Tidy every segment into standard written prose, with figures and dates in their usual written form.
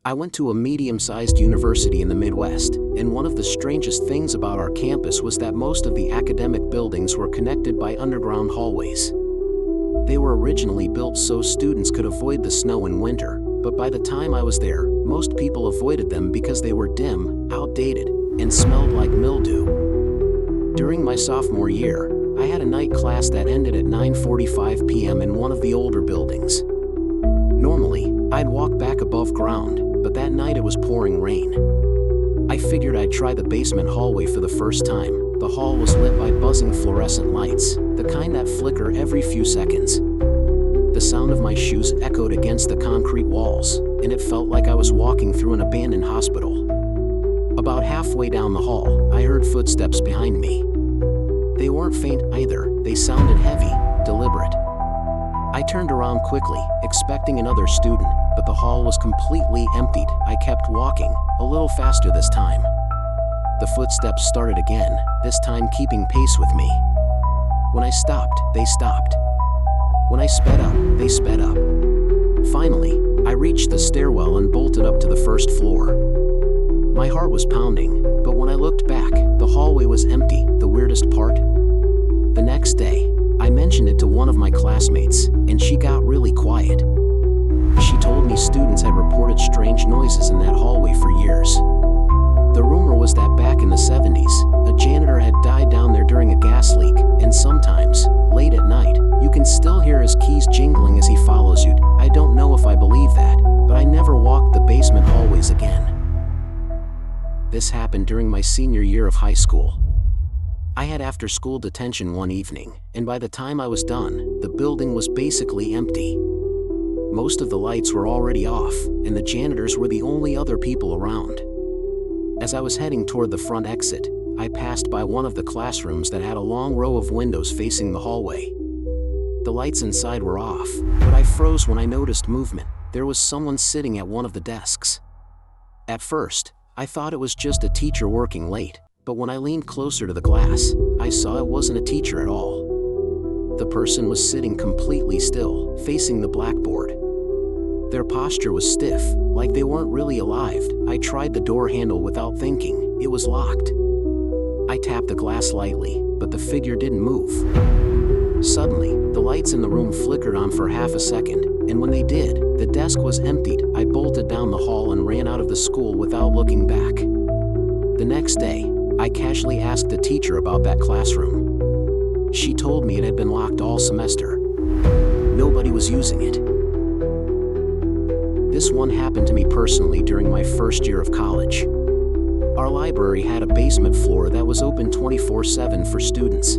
I went to a medium-sized university in the Midwest, and one of the strangest things about our campus was that most of the academic buildings were connected by underground hallways. They were originally built so students could avoid the snow in winter, but by the time I was there, most people avoided them because they were dim, outdated, and smelled like mildew. During my sophomore year, I had a night class that ended at 9:45 p.m. in one of the older buildings. Normally, I'd walk back above ground, but that night it was pouring rain. I figured I'd try the basement hallway for the first time. The hall was lit by buzzing fluorescent lights, the kind that flicker every few seconds. The sound of my shoes echoed against the concrete walls, and it felt like I was walking through an abandoned hospital. About halfway down the hall, I heard footsteps behind me. They weren't faint either, they sounded heavy, deliberate. I turned around quickly, expecting another student, but the hall was completely emptied. I kept walking, a little faster this time. The footsteps started again, this time keeping pace with me. When I stopped, they stopped. When I sped up, they sped up. Finally, I reached the stairwell and bolted up to the first floor. My heart was pounding, but when I looked back, the hallway was empty. The weirdest part? The next day, I mentioned it to one of my classmates, and she got really quiet. She told me students had reported strange noises in that hallway for years. The rumor was that back in the 70s, a janitor had died down there during a gas leak, and sometimes, late at night, you can still hear his keys jingling as he follows you. I don't know if I believe that, but I never walked the basement hallways again. This happened during my senior year of high school. I had after-school detention one evening, and by the time I was done, the building was basically empty. Most of the lights were already off, and the janitors were the only other people around. As I was heading toward the front exit, I passed by one of the classrooms that had a long row of windows facing the hallway. The lights inside were off, but I froze when I noticed movement. There was someone sitting at one of the desks. At first, I thought it was just a teacher working late, but when I leaned closer to the glass, I saw it wasn't a teacher at all. The person was sitting completely still, facing the blackboard. Their posture was stiff, like they weren't really alive. I tried the door handle without thinking. It was locked. I tapped the glass lightly, but the figure didn't move. Suddenly, the lights in the room flickered on for half a second, and when they did, the desk was emptied. I bolted down the hall and ran out of the school without looking back. The next day, I casually asked the teacher about that classroom. She told me it had been locked all semester. Nobody was using it. This one happened to me personally during my first year of college. Our library had a basement floor that was open 24/7 for students.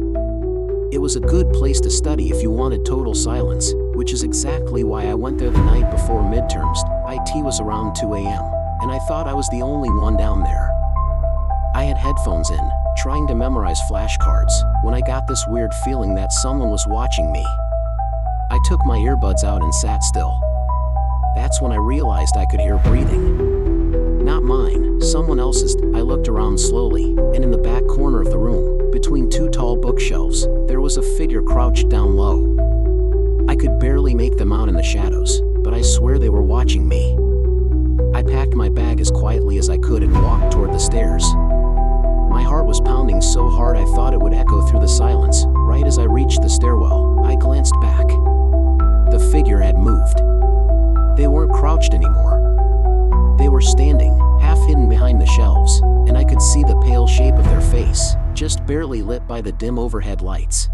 It was a good place to study if you wanted total silence, which is exactly why I went there the night before midterms. IT was around 2 a.m., and I thought I was the only one down there. I had headphones in, trying to memorize flashcards, when I got this weird feeling that someone was watching me. I took my earbuds out and sat still. That's when I realized I could hear breathing. Not mine, someone else's. I looked around slowly, and in the back corner of the room, between two tall bookshelves, there was a figure crouched down low. I could barely make them out in the shadows, but I swear they were watching me. I packed my bag as quietly as I could and walked toward the stairs. My heart was pounding so hard I thought it would echo through the silence. Right as I reached the stairwell, I glanced back. The figure had moved. They weren't crouched anymore. They were standing, half hidden behind the shelves, and I could see the pale shape of their face, just barely lit by the dim overhead lights.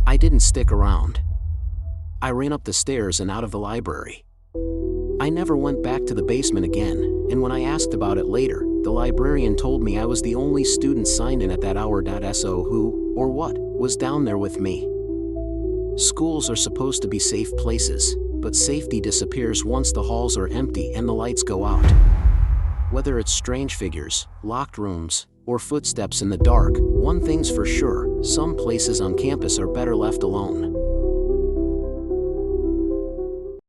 I didn't stick around. I ran up the stairs and out of the library. I never went back to the basement again, and when I asked about it later, the librarian told me I was the only student signed in at that hour. So who, or what, was down there with me? Schools are supposed to be safe places, but safety disappears once the halls are empty and the lights go out. Whether it's strange figures, locked rooms, or footsteps in the dark, one thing's for sure, some places on campus are better left alone.